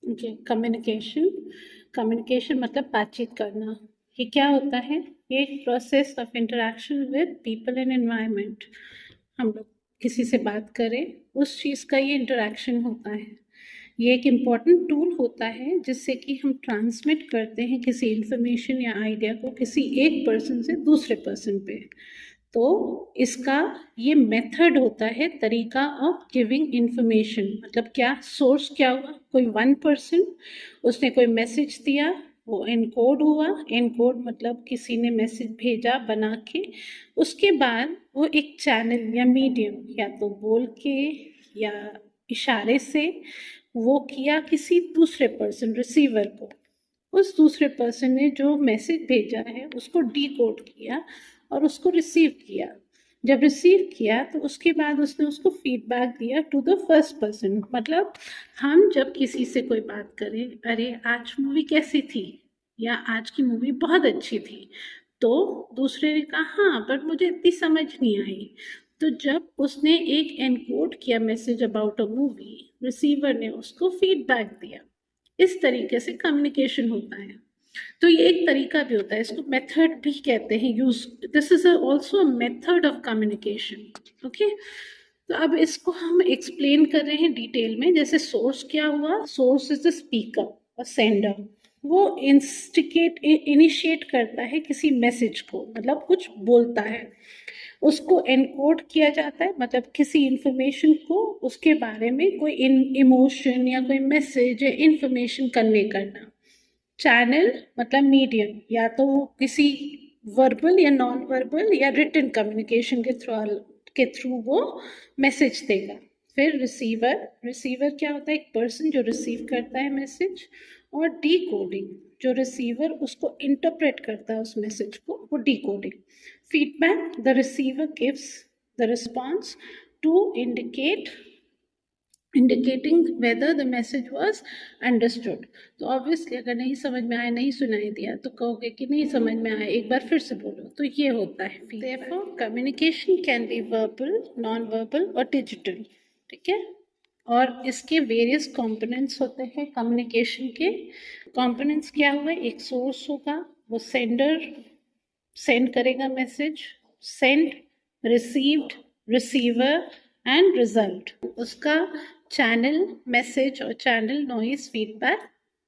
Okay, communication. Communication मतलब बातचीत करना। ये क्या होता है? ये एक process of interaction with people and environment. हम लोग किसी से बात करें, उस चीज़ का ये इंटरेक्शन होता है। ये एक इम्पॉर्टेंट टूल होता है जिससे कि हम ट्रांसमिट करते हैं किसी इंफॉर्मेशन या आइडिया को किसी एक पर्सन से दूसरे पर्सन पे। तो इसका ये मेथड होता है, तरीका ऑफ गिविंग इंफॉर्मेशन। मतलब क्या सोर्स क्या हुआ? कोई वन पर्सन, उसने कोई मैसेज दिया, वो एनकोड हुआ। एनकोड मतलब किसी ने मैसेज भेजा बना के, उसके बाद वो एक चैनल या मीडियम, या तो बोल के या इशारे से, वो किया किसी दूसरे पर्सन, रिसीवर को। उस दूसरे पर्सन ने जो मैसेज भेजा है उसको डीकोड किया और उसको रिसीव किया। जब रिसीव किया तो उसके बाद उसने उसको फीडबैक दिया टू द फर्स्ट पर्सन। मतलब हम जब किसी से कोई बात करें, अरे आज मूवी कैसी थी, या आज की मूवी बहुत अच्छी थी, तो दूसरे ने कहा हाँ बट मुझे इतनी समझ नहीं आई। तो जब उसने एक एनकोड किया message about a movie, receiver ने उसको फीडबैक दिया। इस तरीके से कम्युनिकेशन होता है। तो ये एक तरीका भी होता है, इसको मेथड भी कहते हैं use. This is also a method of communication. Okay, तो अब इसको हम एक्सप्लेन कर रहे हैं डिटेल में। जैसे सोर्स क्या हुआ? सोर्स इज द स्पीकर और सेंडर। वो इंस्टिकेट इनिशिएट करता है किसी मैसेज को, मतलब कुछ बोलता है, उसको एनकोड किया जाता है, मतलब किसी इंफॉर्मेशन को, उसके बारे में कोई इमोशन या कोई मैसेज या इंफॉर्मेशन कन्वे करना। चैनल मतलब मीडियम, या तो वो किसी वर्बल या नॉन वर्बल या रिटन कम्युनिकेशन के थ्रू वो मैसेज देगा। फिर रिसीवर। रिसीवर क्या होता है? एक पर्सन जो रिसीव करता है मैसेज। और डीकोडिंग, जो रिसीवर उसको इंटरप्रेट करता है उस मैसेज को, वो decoding. Feedback, the receiver gives the response to indicating whether the message was understood. तो ऑब्वियसली अगर नहीं समझ में आया, नहीं सुनाई दिया, तो कहोगे कि नहीं समझ में आया, एक बार फिर से बोलो। तो ये होता है feedback. Therefore communication can be verbal, non verbal और डिजिटल। ठीक है, और इसके वेरियस कंपोनेंट्स होते हैं कम्युनिकेशन के। कंपोनेंट्स क्या हुए? एक सोर्स होगा, वो सेंडर सेंड करेगा message, send, received, receiver and result. उसका चैनल मैसेज और चैनल नॉइज फीडबैक।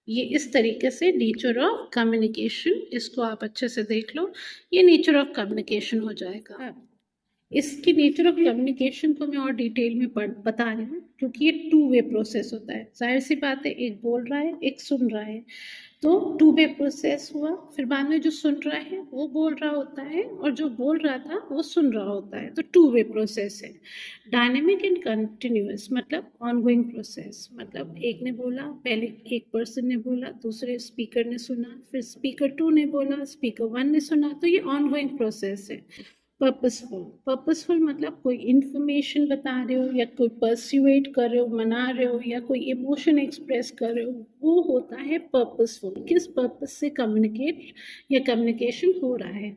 ये इस तरीके से नेचर ऑफ कम्युनिकेशन, इसको आप अच्छे से देख लो, ये नेचर ऑफ कम्युनिकेशन हो जाएगा। इसकी नेचर ऑफ कम्युनिकेशन को मैं और डिटेल में बता रही हूँ, क्योंकि ये टू वे प्रोसेस होता है। जाहिर सी बात है, एक बोल रहा है, एक सुन रहा है। तो टू वे प्रोसेस हुआ, फिर बाद में जो सुन रहा है वो बोल रहा होता है, और जो बोल रहा था वो सुन रहा होता है। तो टू वे प्रोसेस है। डायनेमिक एंड कंटिन्यूअस मतलब ऑनगोइंग प्रोसेस। मतलब एक ने बोला, पहले एक पर्सन ने बोला, दूसरे स्पीकर ने सुना, फिर स्पीकर टू ने बोला, स्पीकर वन ने सुना। तो ये ऑनगोइंग प्रोसेस है। पर्पसफुल। पर्पसफुल मतलब कोई इन्फॉर्मेशन बता रहे हो, या कोई परस्यूएट कर रहे हो, मना रहे हो, या कोई इमोशन एक्सप्रेस कर रहे हो, वो होता है पर्पसफुल। किस पर्पस से कम्युनिकेट या कम्युनिकेशन हो रहा है।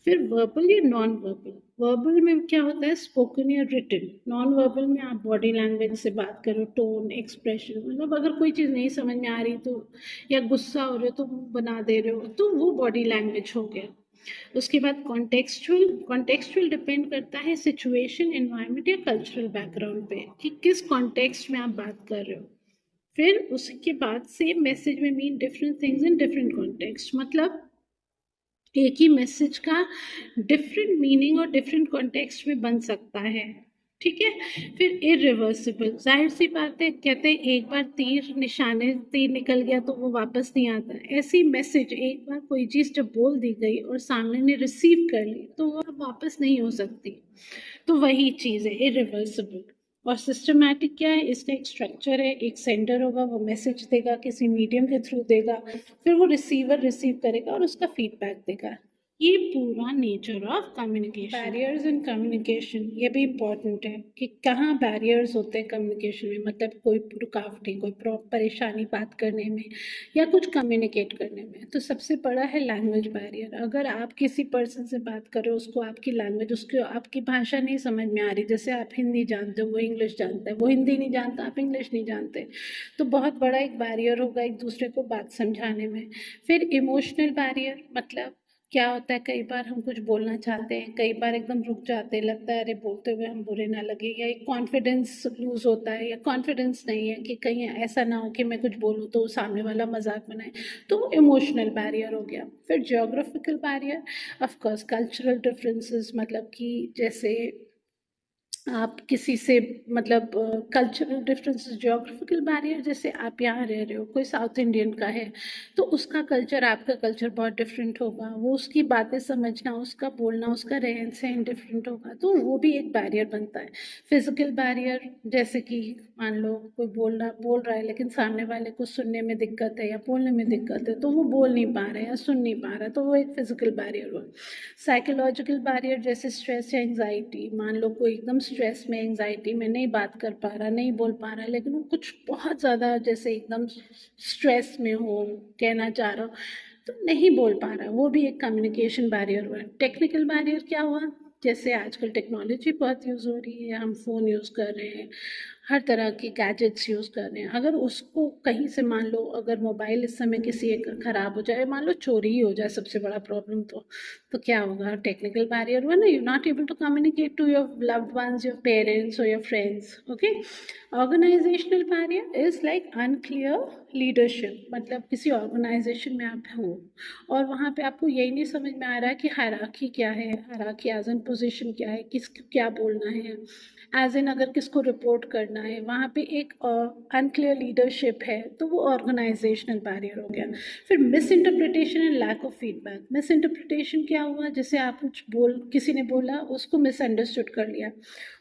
फिर वर्बल या नॉन वर्बल। वर्बल में क्या होता है? स्पोकन या रिटन। नॉन वर्बल में आप बॉडी लैंग्वेज से बात करो, टोन, एक्सप्रेशन, मतलब अगर कोई चीज़ नहीं समझ में आ रही तो, या गुस्सा हो रहे हो तो मुंह बना दे रहे हो, तो वो बॉडी लैंग्वेज हो गया। उसके बाद कॉन्टेक्चुअल। कॉन्टेक्चुअल डिपेंड करता है सिचुएशन, एनवायरनमेंट या कल्चरल बैकग्राउंड पे, कि किस कॉन्टेक्स्ट में आप बात कर रहे हो। फिर उसके बाद सेम मैसेज में mean different things in different context. मतलब एक ही मैसेज का डिफरेंट मीनिंग और डिफरेंट कॉन्टेक्स्ट में बन सकता है। ठीक है। फिर इरिवर्सिबल, जाहिर सी बात है, कहते हैं एक बार तीर निशाने, तीर निकल गया तो वो वापस नहीं आता। ऐसी मैसेज एक बार कोई चीज़ जब बोल दी गई और सामने ने रिसीव कर ली, तो वो अब वापस नहीं हो सकती। तो वही चीज़ है इरिवर्सिबल। और सिस्टमैटिक क्या है? इसका एक स्ट्रक्चर है, एक सेंडर होगा, वो मैसेज देगा, किसी मीडियम के थ्रू देगा, फिर वो रिसीवर रिसीव करेगा और उसका फीडबैक देगा। ये पूरा nature of communication. Barriers in communication ये भी इम्पॉर्टेंट है कि कहाँ बैरियर्स होते हैं कम्युनिकेशन में, मतलब कोई रुकावटें, कोई परेशानी बात करने में या कुछ कम्युनिकेट करने में। तो सबसे बड़ा है लैंग्वेज बैरियर। अगर आप किसी पर्सन से बात कर रहे हो, उसको आपकी लैंग्वेज, उसको आपकी भाषा नहीं समझ में आ रही, जैसे आप हिंदी जानते हो, वो इंग्लिश जानता है, वो हिंदी नहीं जानता, आप इंग्लिश नहीं जानते, तो बहुत बड़ा एक बैरियर होगा एक दूसरे को बात समझाने में। फिर इमोशनल बैरियर, मतलब क्या होता है, कई बार हम कुछ बोलना चाहते हैं, कई बार एकदम रुक जाते हैं, लगता है अरे बोलते हुए हम बुरे ना लगे, या एक कॉन्फिडेंस लूज होता है, या कॉन्फिडेंस नहीं है कि कहीं ऐसा ना हो कि मैं कुछ बोलूँ तो सामने वाला मजाक बनाए, तो वो इमोशनल बैरियर हो गया। फिर geographical barrier, of course cultural differences, मतलब कि जैसे आप किसी से, मतलब कल्चरल डिफरेंसेस, ज्योग्राफिकल बैरियर, जैसे आप यहाँ रह रहे हो, कोई साउथ इंडियन का है तो उसका कल्चर आपका कल्चर बहुत डिफरेंट होगा, वो उसकी बातें समझना, उसका बोलना, उसका रहन सहन डिफरेंट होगा, तो वो भी एक बैरियर बनता है। फिजिकल बैरियर, जैसे कि मान लो कोई बोल रहा है लेकिन सामने वाले को सुनने में दिक्कत है या बोलने में दिक्कत है, तो वो बोल नहीं पा रहा है या सुन नहीं पा रहा है, तो वो एक फिजिकल बैरियर हुआ। साइकोलॉजिकल बैरियर, जैसे स्ट्रेस या एंजाइटी, मान लो कोई एकदम स्ट्रेस में, एंजाइटी में, नहीं बात कर पा रहा, नहीं बोल पा रहा, लेकिन वो कुछ बहुत ज़्यादा जैसे एकदम स्ट्रेस में हो, कहना चाह रहा हो तो नहीं बोल पा रहा, वो भी एक कम्युनिकेशन बैरियर हुआ। टेक्निकल बैरियर क्या हुआ, जैसे आजकल टेक्नोलॉजी बहुत यूज़ हो रही है, हम फ़ोन यूज़ कर रहे हैं, हर तरह की गैजेट्स यूज़ कर रहे हैं, अगर उसको कहीं से, मान लो अगर मोबाइल इस समय किसी एक ख़राब हो जाए, मान लो चोरी ही हो जाए, सबसे बड़ा प्रॉब्लम तो क्या होगा, टेक्निकल बैरियर हुआ ना, you not able to communicate to your loved ones, your parents और your friends. Okay, organisational barrier is like unclear leadership, मतलब किसी ऑर्गेनाइजेशन में आप हो और वहाँ पे आपको यही नहीं समझ में आ रहा है कि हायरार्की क्या है, हायरार्की एज एन पोजीशन क्या है, किसको क्या बोलना है, एज इन अगर किसको रिपोर्ट करना है, वहाँ पे एक अनक्लियर लीडरशिप है, तो वो ऑर्गेनाइजेशनल बैरियर हो गया। फिर misinterpretation and lack of feedback. Misinterpretation क्या हुआ, जैसे आप कुछ किसी ने बोला, उसको मिसअंडरस्टूड कर लिया,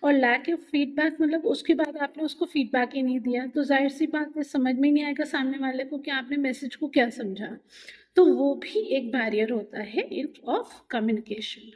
और लैक ऑफ फीडबैक मतलब उसके बाद आपने उसको फीडबैक ही नहीं दिया, तो जाहिर सी बात है समझ में नहीं आएगा सामने वाले को कि आपने मैसेज को क्या समझा, तो वो भी एक बैरियर होता है इन ऑफ कम्युनिकेशन।